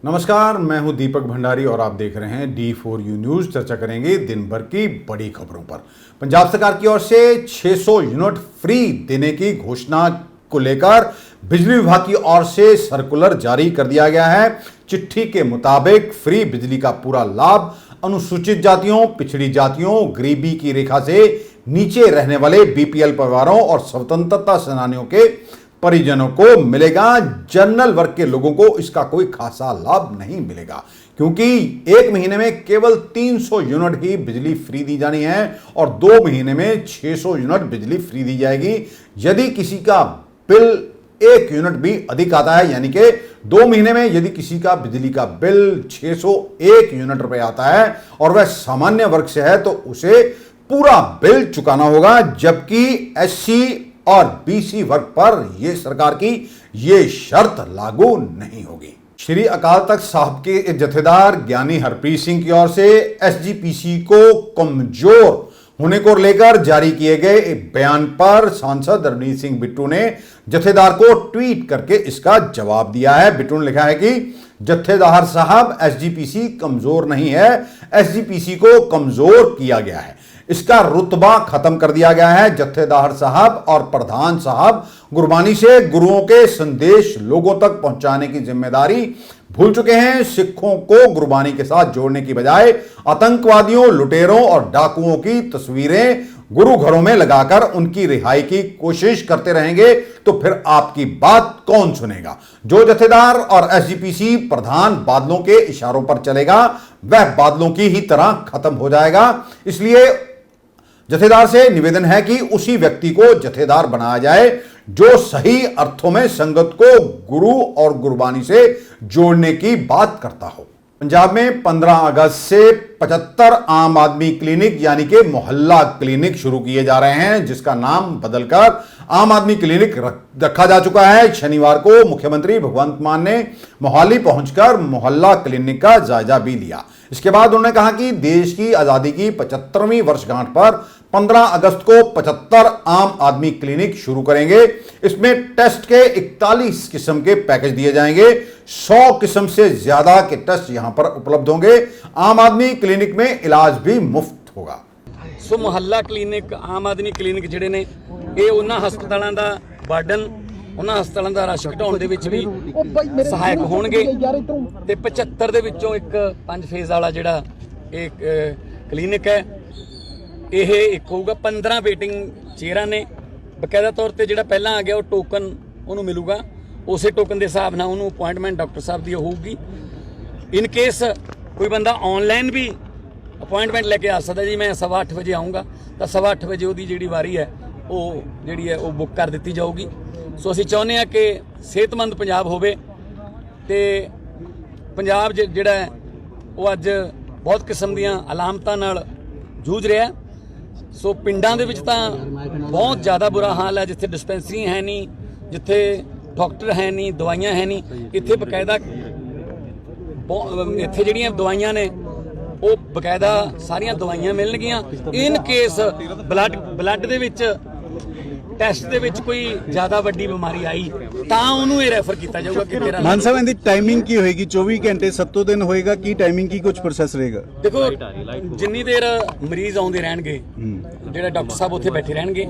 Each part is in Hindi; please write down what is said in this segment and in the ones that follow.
नमस्कार, मैं हूं दीपक भंडारी और आप देख रहे हैं D4U न्यूज। चर्चा करेंगे दिन भर की बड़ी खबरों पर। पंजाब सरकार की ओर से 600 यूनिट फ्री देने की घोषणा को लेकर बिजली विभाग की ओर से सर्कुलर जारी कर दिया गया है। चिट्ठी के मुताबिक फ्री बिजली का पूरा लाभ अनुसूचित जातियों, पिछड़ी जातियों, गरीबी की रेखा से नीचे रहने वाले BPL परिवारों और स्वतंत्रता सेनानियों के परिजनों को मिलेगा। जनरल वर्ग के लोगों को इसका कोई खासा लाभ नहीं मिलेगा, क्योंकि एक महीने में केवल 300 यूनिट ही बिजली फ्री दी जानी है और 2 महीने में 600 यूनिट बिजली फ्री दी जाएगी। यदि किसी का बिल 1 यूनिट भी अधिक आता है, यानी कि 2 महीने में यदि किसी का बिजली का बिल 601 यूनिट रुपए आता है और वह सामान्य वर्ग से है, तो उसे पूरा बिल चुकाना होगा। जबकि SC और BC वर्ग पर यह सरकार की यह शर्त लागू नहीं होगी। श्री अकाल तख्त साहब के जथेदार ज्ञानी हरप्रीत सिंह की ओर से SGPC को कमजोर होने को लेकर जारी किए गए एक बयान पर सांसद रणजीत सिंह बिट्टू ने जथेदार को ट्वीट करके इसका जवाब दिया है। बिट्टू ने लिखा है कि जथेदार साहब, SGPC कमजोर नहीं है, SGPC को कमजोर किया गया है, इसका रुतबा खत्म कर दिया गया है। जत्थेदार साहब और प्रधान साहब गुरबानी से गुरुओं के संदेश लोगों तक पहुंचाने की जिम्मेदारी भूल चुके हैं। सिखों को गुरबानी के साथ जोड़ने की बजाय आतंकवादियों, लुटेरों और डाकुओं की तस्वीरें गुरु घरों में लगाकर उनकी रिहाई की कोशिश करते रहेंगे, तो फिर आपकी बात कौन सुनेगा। जो जत्थेदार और SGPC प्रधान बादलों के इशारों पर चलेगा, वह बादलों की ही तरह खत्म हो जाएगा। इसलिए जथेदार से निवेदन है कि उसी व्यक्ति को जथेदार बनाया जाए जो सही अर्थों में संगत को गुरु और गुरबानी से जोड़ने की बात करता हो। पंजाब में 15 अगस्त से 75 आम आदमी क्लिनिक यानी कि मोहल्ला क्लिनिक शुरू किए जा रहे हैं, जिसका नाम बदलकर आम आदमी क्लिनिक रखा जा चुका है। शनिवार को मुख्यमंत्री भगवंत मान ने मोहाली पहुंचकर मोहल्ला क्लिनिक का जायजा भी लिया। इसके बाद उन्होंने कहा कि देश की आजादी की 75वीं वर्षगांठ पर 15 अगस्त को 75 आम आदमी क्लिनिक शुरू करेंगे। इसमें टेस्ट के 41 किस्म के पैकेज दिए जाएंगे। 100 किस्म से ज्यादा के टेस्ट यहां पर उपलब्ध होंगे। आम आदमी क्लिनिक में इलाज भी मुफ्त होगा। सो मुहल्ला क्लिनिक, आम आदमी क्लिनिक ਜਿਹੜੇ ਨੇ ਇਹ ਉਹਨਾਂ ਹਸਪਤਾਲਾਂ ਦਾ ਵਾਰਡਨ, ਉਹਨਾਂ ਹਸਪਤਾਲਾਂ ਦਾ ਰਸ਼ ਘਟਾਉਣ ਦੇ ਵਿੱਚ ਵੀ ਸਹਾਇਕ ਹੋਣਗੇ ਤੇ 75 ਦੇ ਵਿੱਚੋਂ ਇੱਕ 5 ਫੇਜ਼ ਵਾਲਾ ਜਿਹੜਾ ਇੱਕ ਕਲੀਨਿਕ ਹੈ, ਇਹ ਇੱਕ ਹੋਊਗਾ। 15 ਵੇਟਿੰਗ ਚੇਅਰਾਂ ਨੇ। ਬਕਾਇਦਾ ਤੌਰ ਤੇ ਜਿਹੜਾ ਪਹਿਲਾਂ ਆ ਗਿਆ ਉਹ ਟੋਕਨ ਉਹਨੂੰ ਮਿਲੂਗਾ, ਉਸੇ ਟੋਕਨ ਦੇ ਹਿਸਾਬ ਨਾਲ ਉਹਨੂੰ ਅਪਾਇੰਟਮੈਂਟ ਡਾਕਟਰ ਸਾਹਿਬ ਦੀ ਹੋਊਗੀ। ਇਨ ਕੇਸ ਕੋਈ ਬੰਦਾ ਆਨਲਾਈਨ ਵੀ अपॉइंटमेंट लेके आ सकता जी, मैं 8:15 बजे आऊँगा, तो 8:15 बजे वो जी वारी है वो बुक कर दी जाऊगी। सो असीं चाहुंदे आ कि सेहतमंद पंजाब होवे ते पंजाब जिहड़ा है वो अज बहुत किस्म दीआं अलामतां नाल जूझ रहा है। सो पिंडां दे विच तां बहुत ज़्यादा बुरा हाल है, जिथे डिस्पेंसरी है नहीं, जिथे डॉक्टर है नहीं, दवाइयां है नहीं। इत्थे बकायदा इत्थे जिहड़ियां दवाइयां ने ਉਹ ਬਕਾਇਦਾ ਸਾਰੀਆਂ ਦਵਾਈਆਂ ਮਿਲਣਗੀਆਂ। ਇਨ ਕੇਸ ਬਲੱਡ ਦੇ ਵਿੱਚ ਟੈਸਟ ਦੇ ਵਿੱਚ ਕੋਈ ਜ਼ਿਆਦਾ ਵੱਡੀ ਬਿਮਾਰੀ ਆਈ ਤਾਂ ਉਹਨੂੰ ਇਹ ਰੈਫਰ ਕੀਤਾ ਜਾਊਗਾ ਕਿ ਤੇਰਾ ਮਾਨ ਸਾਹਿਬ ਇਹਦੀ ਟਾਈਮਿੰਗ ਕੀ ਹੋਏਗੀ? 24 ਘੰਟੇ 7 ਦਿਨ ਹੋਏਗਾ? ਕੀ ਟਾਈਮਿੰਗ ਕੀ ਕੁਝ ਪ੍ਰੋਸੈਸ ਰਹੇਗਾ? ਦੇਖੋ, ਜਿੰਨੀ ਦੇਰ ਮਰੀਜ਼ ਆਉਂਦੇ ਰਹਿਣਗੇ, ਜਿਹੜਾ ਡਾਕਟਰ ਸਾਹਿਬ ਉੱਥੇ ਬੈਠੇ ਰਹਿਣਗੇ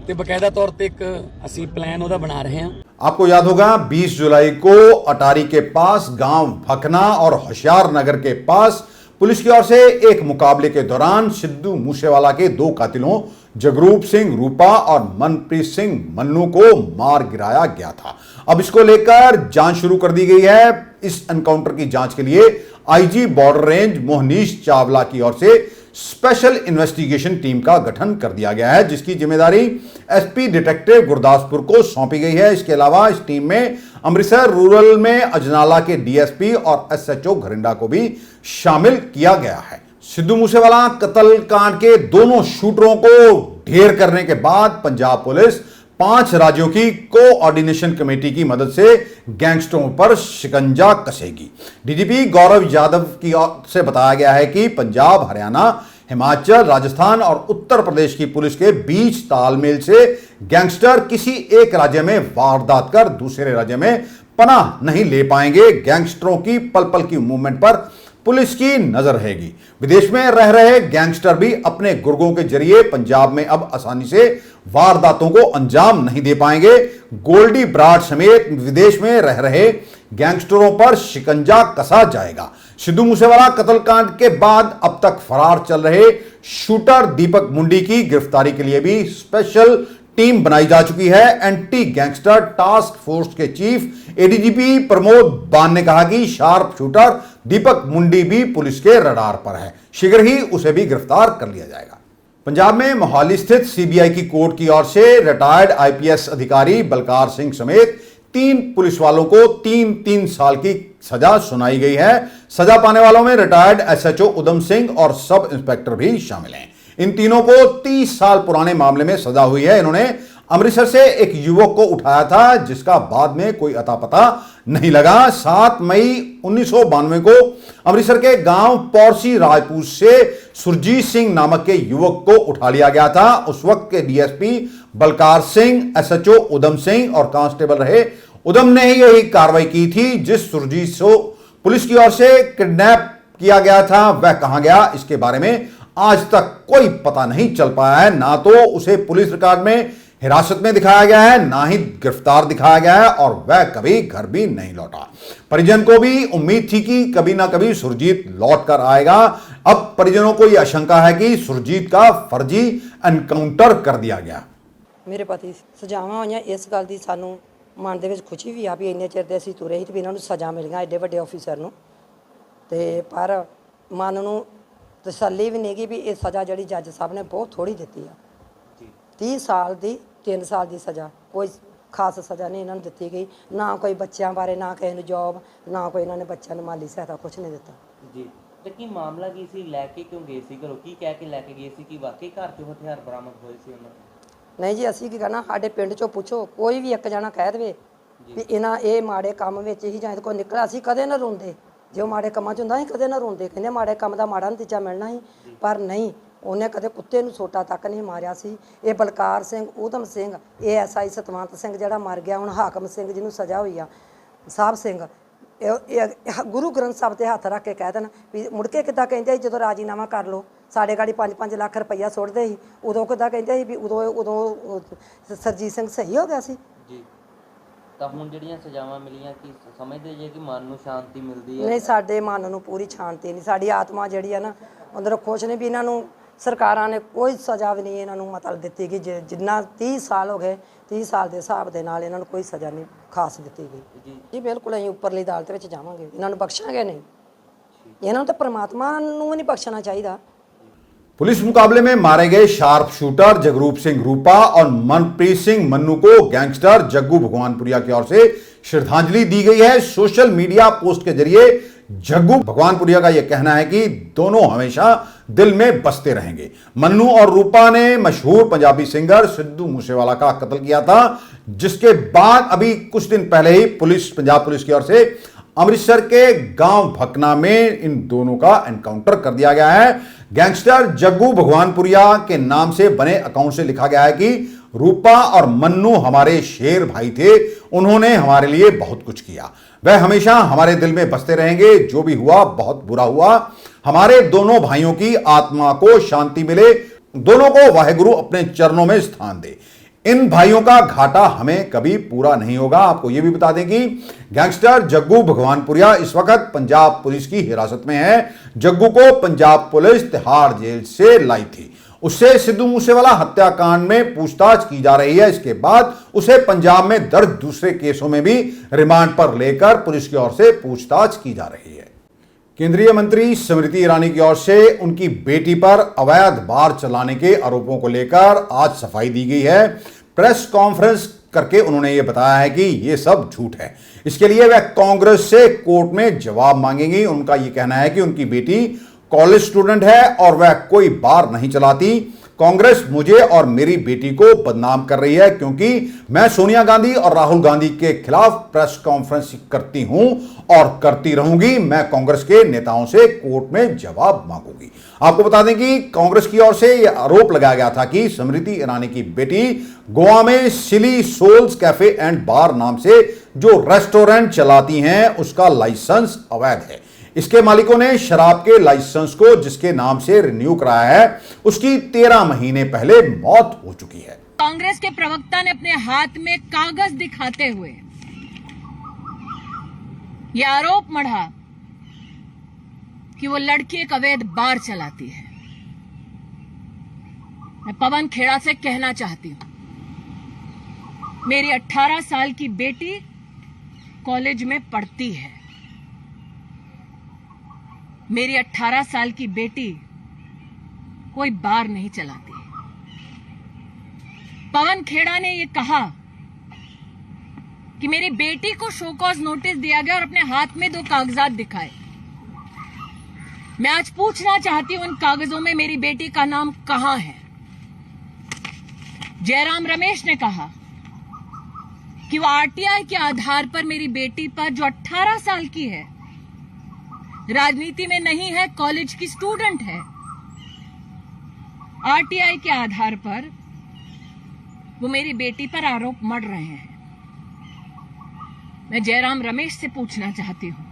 ਤੇ ਬਕਾਇਦਾ ਤੌਰ ਤੇ ਇੱਕ ਅਸੀਂ ਪਲਾਨ ਉਹਦਾ ਬਣਾ ਰਹੇ ਹਾਂ। आपको याद होगा 20 जुलाई को अटारी के पास गांव भकना और होशियार नगर के पास पुलिस की ओर से एक मुकाबले के दौरान सिद्धू मूसेवाला के 2 कातिलों जगरूप सिंह रूपा और मनप्रीत सिंह मन्नू को मार गिराया गया था। अब इसको लेकर जांच शुरू कर दी गई है। इस एनकाउंटर की जांच के लिए IG border range Mohnish Chawla की ओर से स्पेशल इन्वेस्टिगेशन टीम का गठन कर दिया गया है, जिसकी जिम्मेदारी SP डिटेक्टिव गुरदासपुर को सौंपी गई है। इसके अलावा इस टीम में अमृतसर रूरल में अजनाला के DSP और SHO घरिंडा को भी शामिल किया गया है। सिद्धू मूसेवाला कत्ल कांड के दोनों शूटरों को ढेर करने के बाद पंजाब पुलिस 5 राज्यों की कोऑर्डिनेशन कमेटी की मदद से गैंगस्टरों पर शिकंजा कसेगी। DGP गौरव यादव की ओर से बताया गया है कि पंजाब, हरियाणा, हिमाचल, राजस्थान और उत्तर प्रदेश की पुलिस के बीच तालमेल से गैंगस्टर किसी एक राज्य में वारदात कर दूसरे राज्य में पनाह नहीं ले पाएंगे। गैंगस्टरों की पल पल की मूवमेंट पर पुलिस की नजर रहेगी। विदेश में रह रहे गैंगस्टर भी अपने गुर्गों के जरिए पंजाब में अब आसानी से वारदातों को अंजाम नहीं दे पाएंगे। गोल्डी बराड़ समेत विदेश में रह रहे गैंगस्टरों पर शिकंजा कसा जाएगा। सिद्धू मूसेवाला कत्लकांड के बाद अब तक फरार चल रहे शूटर दीपक मुंडी की गिरफ्तारी के लिए भी स्पेशल टीम बनाई जा चुकी है। एंटी गैंगस्टर टास्क फोर्स के चीफ एडीजीपी प्रमोद बान ने कहा कि शार्प शूटर दीपक मुंडी भी पुलिस के रडार पर है, शीघ्र ही उसे भी गिरफ्तार कर लिया जाएगा। पंजाब में मोहाली स्थित सीबीआई की कोर्ट की ओर से रिटायर्ड आईपीएस अधिकारी बलकार सिंह समेत 3 पुलिस वालों को 3-3 साल की सजा सुनाई गई है। सजा पाने वालों में रिटायर्ड एसएचओ उधम सिंह और सब इंस्पेक्टर भी शामिल हैं। इन तीनों को 30 साल पुराने मामले में सजा हुई है। इन्होंने अमृतसर से एक युवक को उठाया था जिसका बाद में कोई अता पता नहीं लगा। 7 मई 1992 को अमृतसर के गांव पौरसी राजपूत से सुरजीत सिंह नामक के युवक को उठा लिया गया था। उस वक्त के डीएसपी बलकार सिंह, एसएचओ उधम सिंह और कांस्टेबल रहे उधम ने ही यही कार्रवाई की थी। जिस सुरजीत को पुलिस की ओर से किडनैप किया गया था वह कहां गया, इसके बारे में आज तक कोई पता नहीं चल पाया है। ना तो उसे पुलिस रिकॉर्ड में हिरासत में दिखाया गया है, ना ही गिरफ्तार दिखाया गया है और वह कभी घर भी नहीं लौटा। परिजन को भी उम्मीद थी कि कभी ना कभी सुरजीत लौट कर आएगा। अब परिजनों को यह आशंका है कि सुरजीत का फर्जी एनकाउंटर कर दिया गया। ਮੇਰੇ ਪਤੀ ਸਜ਼ਾਵਾਂ ਹੋਈਆਂ ਇਸ ਗੱਲ ਦੀ ਸਾਨੂੰ ਮਨ ਦੇ ਵਿੱਚ ਖੁਸ਼ੀ ਵੀ ਆ ਵੀ ਇੰਨੇ ਚਿਰ ਦੇ ਅਸੀਂ ਤੁਰੇ ਸੀ ਤੇ ਵੀ ਇਹਨਾਂ ਨੂੰ ਸਜ਼ਾ ਮਿਲ ਗਈ ਐਡੇ ਵੱਡੇ ਆਫੀਸਰ ਨੂੰ ਤੇ ਪਰ ਮਨ ਨੂੰ ਤਸੱਲੀ ਵੀ ਨਹੀਂ ਗਈ ਵੀ ਇਹ ਸਜ਼ਾ ਜਿਹੜੀ ਜੱਜ ਸਾਹਿਬ ਨੇ ਬਹੁਤ ਥੋੜੀ ਦਿੱਤੀ ਆ 30 ਸਾਲ ਦੀ 3 ਸਾਲ ਦੀ ਸਜ਼ਾ ਕੋਈ ਖਾਸ ਸਜ਼ਾ ਨਹੀਂ ਇਹਨਾਂ ਨੂੰ ਦਿੱਤੀ ਗਈ ਨਾ ਕੋਈ ਬੱਚਿਆਂ ਬਾਰੇ ਨਾ ਕਿਸੇ ਨੂੰ ਜੌਬ ਨਾ ਕੋਈ ਇਹਨਾਂ ਨੇ ਬੱਚਿਆਂ ਨੂੰ ਮਾਲੀ ਸਹਾਇਤਾ ਕੁਝ ਨਹੀਂ ਦਿੱਤਾ ਜੀ ਤੇ ਕੀ ਮਾਮਲਾ ਕੀ ਸੀ ਲੈ ਕੇ ਕਿਉਂ ਗਏ ਸੀ ਘਰੋਂ ਕੀ ਕਹਿ ਕੇ ਲੈ ਕੇ ਗਏ ਸੀ ਕਿ ਵਾਕਈ ਘਰ ਤੋਂ ਹਥਿਆਰ ਬਰਾਮਦ ਹੋਏ ਸੀ ਉਹਨਾਂ ਨਹੀਂ ਜੀ ਅਸੀਂ ਕੀ ਕਹਿਣਾ ਸਾਡੇ ਪਿੰਡ ਚੋਂ ਪੁੱਛੋ ਕੋਈ ਵੀ ਇੱਕ ਜਣਾ ਕਹਿ ਦੇਵੇ ਵੀ ਇਹਨਾਂ ਇਹ ਮਾੜੇ ਕੰਮ ਵਿੱਚ ਹੀ ਜਾਂ ਕੋਈ ਨਿਕਲਿਆ ਅਸੀਂ ਕਦੇ ਨਾ ਰੋਂਦੇ ਜੇ ਉਹ ਮਾੜੇ ਕੰਮਾਂ 'ਚ ਹੁੰਦਾ ਅਸੀਂ ਕਦੇ ਨਾ ਰੋਂਦੇ ਕਹਿੰਦੇ ਮਾੜੇ ਕੰਮ ਦਾ ਮਾੜਾ ਨਤੀਜਾ ਮਿਲਣਾ ਸੀ ਪਰ ਨਹੀਂ ਉਹਨੇ ਕਦੇ ਕੁੱਤੇ ਨੂੰ ਸੋਟਾ ਤੱਕ ਨਹੀਂ ਮਾਰਿਆ ਸੀ। ਇਹ ਬਲਕਾਰ ਸਿੰਘ ਊਧਮ ਸਿੰਘ ASI ਸਤਵੰਤ ਸਿੰਘ ਜਿਹੜਾ ਮਰ ਗਿਆ ਹੁਣ ਹਾਕਮ ਸਿੰਘ ਜਿਹਨੂੰ ਸਜ਼ਾ ਹੋਈ ਆ ਸਾਹਿਬ ਸਿੰਘ ਇਹ ਗੁਰੂ ਗ੍ਰੰਥ ਸਾਹਿਬ ਤੇ ਹੱਥ ਰੱਖ ਕੇ ਕਹਿ ਦੇਣ ਵੀ ਮੁੜ ਕੇ ਕਿੱਦਾਂ ਕਹਿੰਦੇ ਜਦੋਂ ਰਾਜੀਨਾਮਾ ਕਰ ਲਓ ਸਾਡੇ ਗਾੜੀ 5-5 ਲੱਖ ਰੁਪਈਆ ਸੁੱਟਦੇ ਸੀ ਉਦੋਂ ਕਿੱਦਾਂ ਕਹਿੰਦੇ ਸੀ ਵੀ ਉਦੋਂ ਸਰਜੀਤ ਸਿੰਘ ਸਹੀ ਹੋ ਗਿਆ ਸੀ ਜੀ ਤਾਂ ਹੁਣ ਜਿਹੜੀਆਂ ਸਜ਼ਾਵਾਂ ਮਿਲੀਆਂ ਕੀ ਸਮਝਦੇ ਜੇ ਕਿ ਮਨ ਨੂੰ ਸ਼ਾਂਤੀ ਮਿਲਦੀ ਹੈ ਨਹੀਂ ਸਾਡੇ ਮਨ ਨੂੰ ਪੂਰੀ ਸ਼ਾਂਤੀ ਨਹੀਂ ਸਾਡੀ ਆਤਮਾ ਜਿਹੜੀ ਆ ਨਾ ਅੰਦਰੋਂ ਖੁਸ਼ ਨਹੀਂ ਵੀ ਇਹਨਾਂ ਨੂੰ ਸਰਕਾਰਾਂ ਨੇ ਕੋਈ ਸਜ਼ਾ ਵੀ ਨਹੀਂ ਇਹਨਾਂ ਨੂੰ ਮਤਲਬ ਦਿੱਤੀ ਕਿ ਜਿੰਨਾ 30 ਸਾਲ ਹੋ ਗਏ 30 ਸਾਲ ਦੇ ਹਿਸਾਬ ਦੇ ਨਾਲ ਇਹਨਾਂ ਨੂੰ ਕੋਈ ਸਜ਼ਾ ਨਹੀਂ ਖਾਸ ਦਿੱਤੀ ਗਈ ਜੀ ਬਿਲਕੁਲ ਅਸੀਂ ਉੱਪਰਲੀ ਅਦਾਲਤ ਵਿੱਚ ਜਾਵਾਂਗੇ ਇਹਨਾਂ ਨੂੰ ਬਖਸ਼ਾਂਗੇ ਨਹੀਂ ਇਹਨਾਂ ਨੂੰ ਤਾਂ ਪ੍ਰਮਾਤਮਾ ਨੂੰ ਵੀ ਨਹੀਂ ਬਖਸ਼ਣਾ ਚਾਹੀਦਾ। पुलिस मुकाबले में मारे गए शार्प शूटर जगरूप सिंह रूपा और मनप्रीत सिंह मन्नू को गैंगस्टर जग्गू भगवानपुरिया की ओर से श्रद्धांजलि दी गई है। सोशल मीडिया पोस्ट के जरिए जग्गू भगवानपुरिया का यह कहना है कि दोनों हमेशा दिल में बसते रहेंगे। मन्नू और रूपा ने मशहूर पंजाबी सिंगर सिद्धू मूसेवाला का कत्ल किया था जिसके बाद अभी कुछ दिन पहले ही पंजाब पुलिस की ओर से अमृतसर के गांव भकना में इन दोनों का एनकाउंटर कर दिया गया है। गैंगस्टर जग्गू भगवानपुरिया के नाम से बने अकाउंट से लिखा गया है कि रूपा और मन्नू हमारे शेर भाई थे, उन्होंने हमारे लिए बहुत कुछ किया, वह हमेशा हमारे दिल में बसते रहेंगे। जो भी हुआ बहुत बुरा हुआ, हमारे दोनों भाइयों की आत्मा को शांति मिले, दोनों को वाहेगुरु अपने चरणों में स्थान दे। इन भाइयों का घाटा हमें कभी पूरा नहीं होगा। आपको यह भी बता दें कि गैंगस्टर जग्गू भगवानपुरिया इस वक्त पंजाब पुलिस की हिरासत में है। जग्गू को पंजाब पुलिस तिहाड़ जेल से लाई थी। उससे सिद्धू मूसेवाला हत्याकांड में पूछताछ की जा रही है। इसके बाद उसे पंजाब में दर्ज दूसरे केसों में भी रिमांड पर लेकर पुलिस की ओर से पूछताछ की जा रही है। केंद्रीय मंत्री स्मृति ईरानी की ओर से उनकी बेटी पर अवैध बार चलाने के आरोपों को लेकर आज सफाई दी गई है। प्रेस कॉन्फ्रेंस करके उन्होंने यह बताया है कि यह सब झूठ है। इसके लिए वह कांग्रेस से कोर्ट में जवाब मांगेंगी। उनका यह कहना है कि उनकी बेटी कॉलेज स्टूडेंट है और वह कोई बार नहीं चलाती। कांग्रेस मुझे और मेरी बेटी को बदनाम कर रही है क्योंकि मैं सोनिया गांधी और राहुल गांधी के खिलाफ प्रेस कॉन्फ्रेंस करती हूं और करती रहूंगी। मैं कांग्रेस के नेताओं से कोर्ट में जवाब मांगूंगी। आपको बता दें कि कांग्रेस की ओर से यह आरोप लगाया गया था कि स्मृति ईरानी की बेटी गोवा में सिली सोल्स कैफे एंड बार नाम से जो रेस्टोरेंट चलाती हैं उसका लाइसेंस अवैध है। इसके मालिकों ने शराब के लाइसेंस को जिसके नाम से रिन्यू कराया है उसकी 13 महीने पहले मौत हो चुकी है। कांग्रेस के प्रवक्ता ने अपने हाथ में कागज दिखाते हुए यह आरोप मढ़ा कि वो लड़की एक अवैध बार चलाती है। मैं पवन खेड़ा से कहना चाहती हूं, मेरी 18 साल की बेटी कॉलेज में पढ़ती है। मेरी 18 साल की बेटी कोई बार नहीं चलाती। पवन खेड़ा ने यह कहा कि मेरी बेटी को शो कॉज नोटिस दिया गया और अपने हाथ में 2 कागजात दिखाए। मैं आज पूछना चाहती हूं, उन कागजों में मेरी बेटी का नाम कहां है? जयराम रमेश ने कहा कि वो आरटीआई के आधार पर मेरी बेटी पर, जो 18 साल की है, राजनीति में नहीं है, कॉलेज की स्टूडेंट है, आरटीआई के आधार पर वो मेरी बेटी पर आरोप मढ़ रहे हैं। मैं जयराम रमेश से पूछना चाहती हूं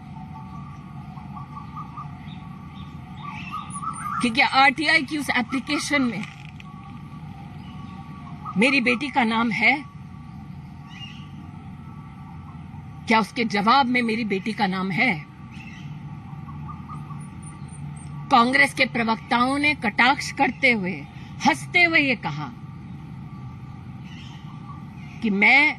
कि क्या आरटीआई की उस एप्लीकेशन में मेरी बेटी का नाम है? क्या उसके जवाब में मेरी बेटी का नाम है? कांग्रेस के प्रवक्ताओं ने कटाक्ष करते हुए, हंसते हुए ये कहा कि मैं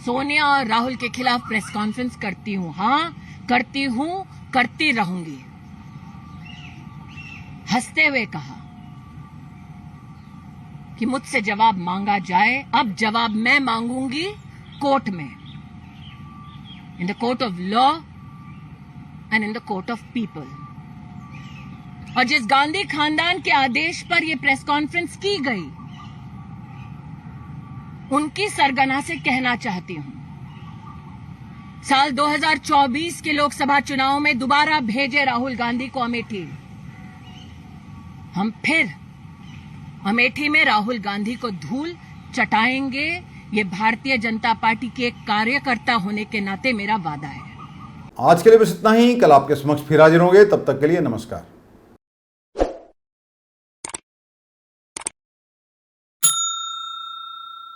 सोनिया और राहुल के खिलाफ प्रेस कॉन्फ्रेंस करती हूं। हां, करती हूं, करती रहूंगी। हंसते हुए कहा कि मुझसे जवाब मांगा जाए। अब जवाब मैं मांगूंगी कोर्ट में, in the court of law and in the court of people. और जिस गांधी खानदान के आदेश पर यह प्रेस कॉन्फ्रेंस की गई, उनकी सरगना से कहना चाहती हूं, साल 2024 के लोकसभा चुनाव में दोबारा भेजे राहुल गांधी को अमेठी। हम फिर अमेठी में राहुल गांधी को धूल चटाएंगे। ये भारतीय जनता पार्टी के एक कार्यकर्ता होने के नाते मेरा वादा है। आज के लिए बस इतना ही। कल आपके समक्ष फिर हाजिर होंगे। तब तक के लिए नमस्कार।